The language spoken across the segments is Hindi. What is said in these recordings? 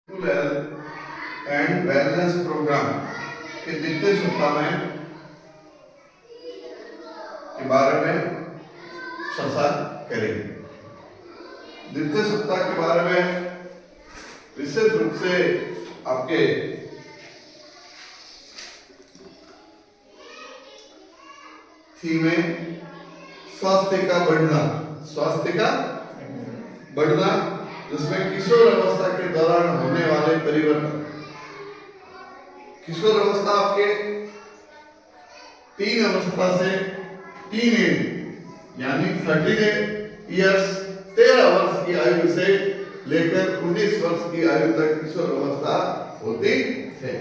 हेल्थ एंड वेलनेस प्रोग्राम के द्वितीय सप्ताह के बारे में चर्चा करेंगे। द्वितीय सप्ताह के बारे में विशेष रूप से आपके थीम है स्वास्थ्य का बढ़ना, जिसमें किशोर अवस्था के दौरान होने वाले परिवर्तन। किशोर अवस्था आपके 3 अवस्था से टीन एज यानी 13 इयर्स 13 वर्ष की आयु से लेकर 19 वर्ष की आयु तक किशोर अवस्था होती है।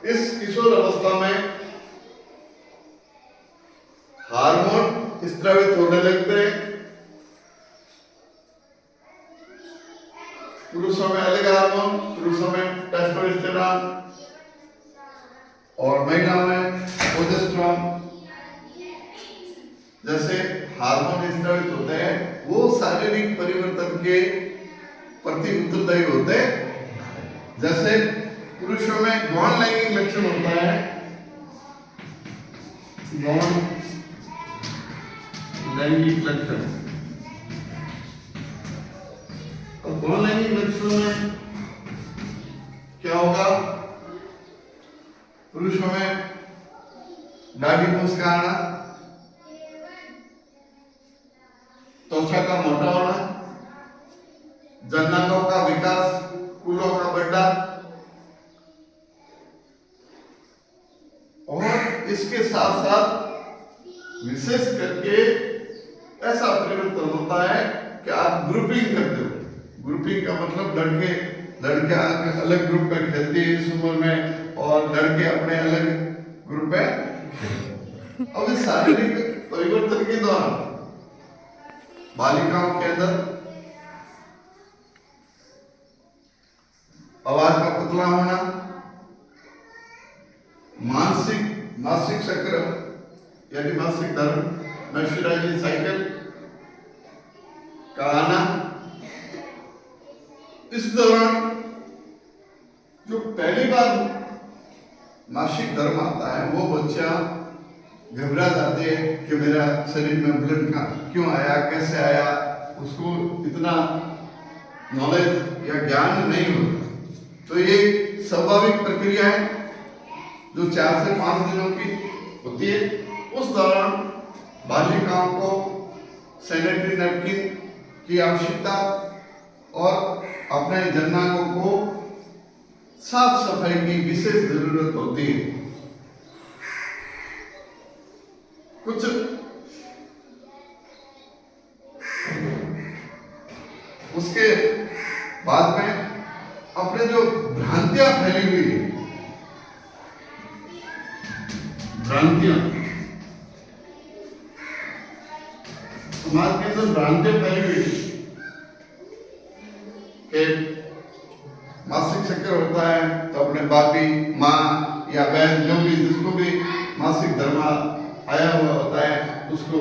इस किशोर अवस्था में हार्मोन स्रावित होने लगते हैं। पुरुषों में अलग हार्मोन, पुरुषों में टेस्टोस्टेरोन और महिलाओं में प्रोजेस्टेरोन जैसे हार्मोन स्रावित होते हैं, वो शारीरिक परिवर्तन के प्रति उत्तरदायी होते हैं। जैसे पुरुषों में गौण लैंगिक लक्षण होता है, गौण लैंगिक लक्षण। और गौण लैंगिक लक्षणों में क्या होगा? पुरुषों में दाढ़ी मूंछ का आना, त्वचा का मोटा होना, जननांगों का विकास, कूलों का बढ़ना, और इसके साथ साथ विशेष करके ऐसा परिवर्तन होता है कि आप ग्रुपिंग करते हो। ग्रुपिंग का मतलब लड़कियां अलग ग्रुप में खेलती है इस उम्र में, और लड़के अपने अलग ग्रुप में। अब इस शारीरिक परिवर्तन के दौरान बालिकाओं के अंदर आवाज का पतला होना, मासिक चक्र यानी मासिक धर्म, मेंस्ट्रुअल साइकिल का आना। इस दौरान जो पहली बार मासिक धर्म आता है, वो बच्चा घबरा जाते हैं कि मेरा शरीर में ब्लड का क्यों आया, कैसे आया, उसको इतना नॉलेज या ज्ञान नहीं होता। तो ये स्वाभाविक प्रक्रिया है जो 4 से 5 दिनों की होती है। उस दौरान बालिकाओं को सैनिटरी नैपकिन की आवश्यकता और अपने जननांगों को साफ सफाई की विशेष जरूरत होती है। कुछ उसके बाद में अपने जो भ्रांतियां फैली हुई है, समाज के अंदर भ्रांतियां फैली हुई कि मासिक चक्कर होता है तो अपने बापी, माँ या बहन, जो भी जिसको भी मासिक धर्म आया हुआ होता है, उसको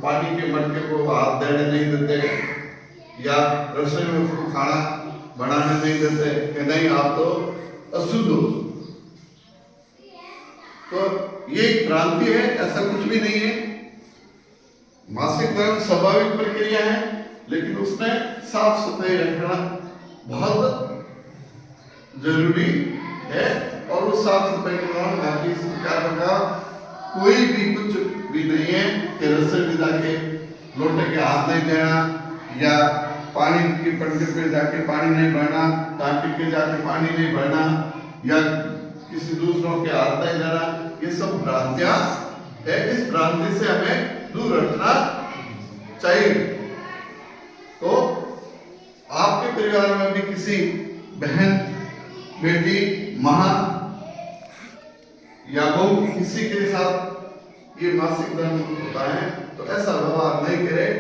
पानी के मटके को हाथ देने नहीं देते, या रसोई में उसको खाना बनाने नहीं देते कि नहीं आप तो अशुद्ध हो। तो ये एक भ्रांति है, ऐसा कुछ भी नहीं है। मासिक धर्म स्वाभाविक प्रक्रिया है, लेकिन उसमें साफ सफाई रखना बहुत जरूरी है। और उस साफ सफाई के दौरान बाकी इस प्रकार का कोई भी कुछ भी नहीं है कि रसोई में जाके लोटे के हाथ नहीं देना, या पानी की टंकी पे जाके पानी नहीं भरना, टांकी के जाके पानी नहीं भरना, या किसी दूसरों के हाथ नहीं देना। ये सब भ्रांतियां है। इस भ्रांति से हमें दूर रखना चाहिए। तो आपके परिवार में भी किसी बहन, बेटी, माँ या बहू किसी के साथ ये मासिक धर्म होता है, तो ऐसा व्यवहार नहीं करें।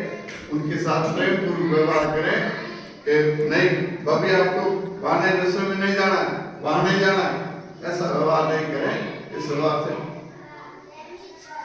उनके साथ प्रेम पूर्वक व्यवहार करें कि नहीं भाभी आपको वहां नहीं, रसोई में नहीं जाना, वहां नहीं जाना, ऐसा व्यवहार नहीं करें। इस व्यवहार से